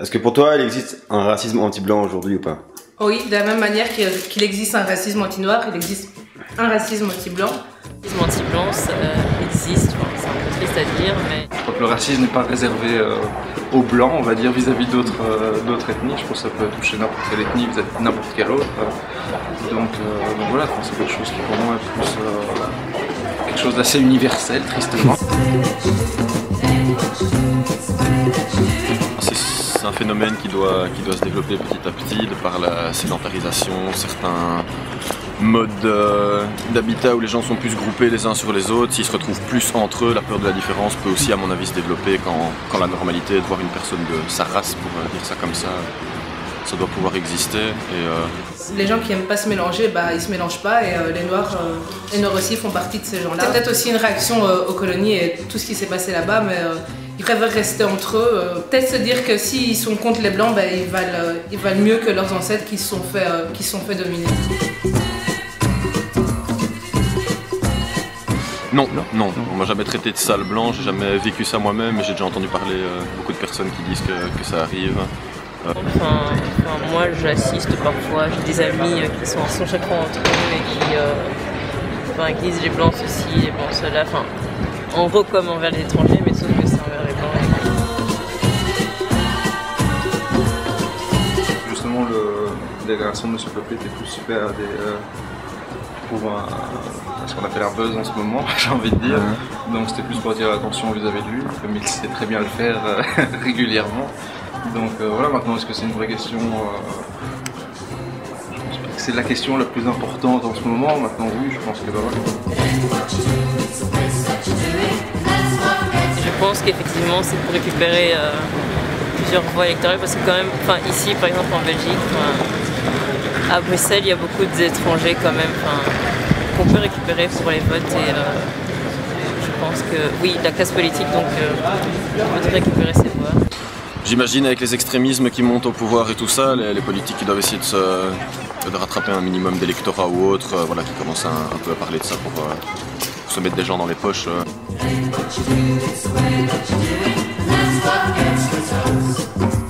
Est-ce que pour toi, il existe un racisme anti-blanc aujourd'hui ou pas? Oui, de la même manière qu'il existe un racisme anti-noir, il existe un racisme anti-blanc. Le racisme anti-blanc, ça existe, enfin, c'est un peu triste à dire, mais... Je crois que le racisme n'est pas réservé aux blancs, on va dire, vis-à-vis d'autres ethnies. Je pense que ça peut toucher n'importe quelle ethnie vis-à-vis de n'importe quelle autre. Donc voilà, c'est quelque chose qui pour moi est plus quelque chose d'assez universel, tristement. C'est un phénomène qui doit se développer petit à petit de par la sédentarisation, certains modes d'habitat où les gens sont plus groupés les uns sur les autres. S'ils se retrouvent plus entre eux, la peur de la différence peut aussi à mon avis se développer quand la normalité est de voir une personne de sa race, pour dire ça comme ça doit pouvoir exister. Les gens qui n'aiment pas se mélanger, ils se mélangent pas, et les Noirs aussi font partie de ces gens-là. C'est peut-être aussi une réaction aux colonies et tout ce qui s'est passé là-bas, mais ils préfèrent rester entre eux. Peut-être se dire que s'ils sont contre les Blancs, ils valent mieux que leurs ancêtres qui se sont fait dominer. Non, on m'a jamais traité de sale blanc, j'ai jamais vécu ça moi-même, mais j'ai déjà entendu parler beaucoup de personnes qui disent que ça arrive. Enfin, moi j'assiste parfois, j'ai des amis qui sont chaque fois entre eux et qui disent les blancs ceci, les blancs cela, en gros comme envers les étrangers, mais sauf que c'est envers les blancs. Justement, les réactions de M. Peuplé étaient plus super à ce qu'on appelle un buzz en ce moment, j'ai envie de dire. Donc c'était plus pour attirer l'attention vis-à-vis de lui, comme il sait très bien le faire régulièrement. Donc voilà, maintenant est-ce que c'est une vraie question? Je pense pas que c'est la question la plus importante en ce moment. Maintenant oui, je pense que voilà. Je pense qu'effectivement c'est pour récupérer plusieurs voix électorales, parce que quand même, ici par exemple en Belgique, à Bruxelles il y a beaucoup d'étrangers quand même qu'on peut récupérer pour les votes, et je pense que oui, la classe politique donc peut récupérer ces voix. J'imagine avec les extrémismes qui montent au pouvoir et tout ça, les politiques qui doivent essayer de rattraper un minimum d'électorat ou autre, voilà, qui commencent un peu à parler de ça pour se mettre des gens dans les poches. That's what gets results.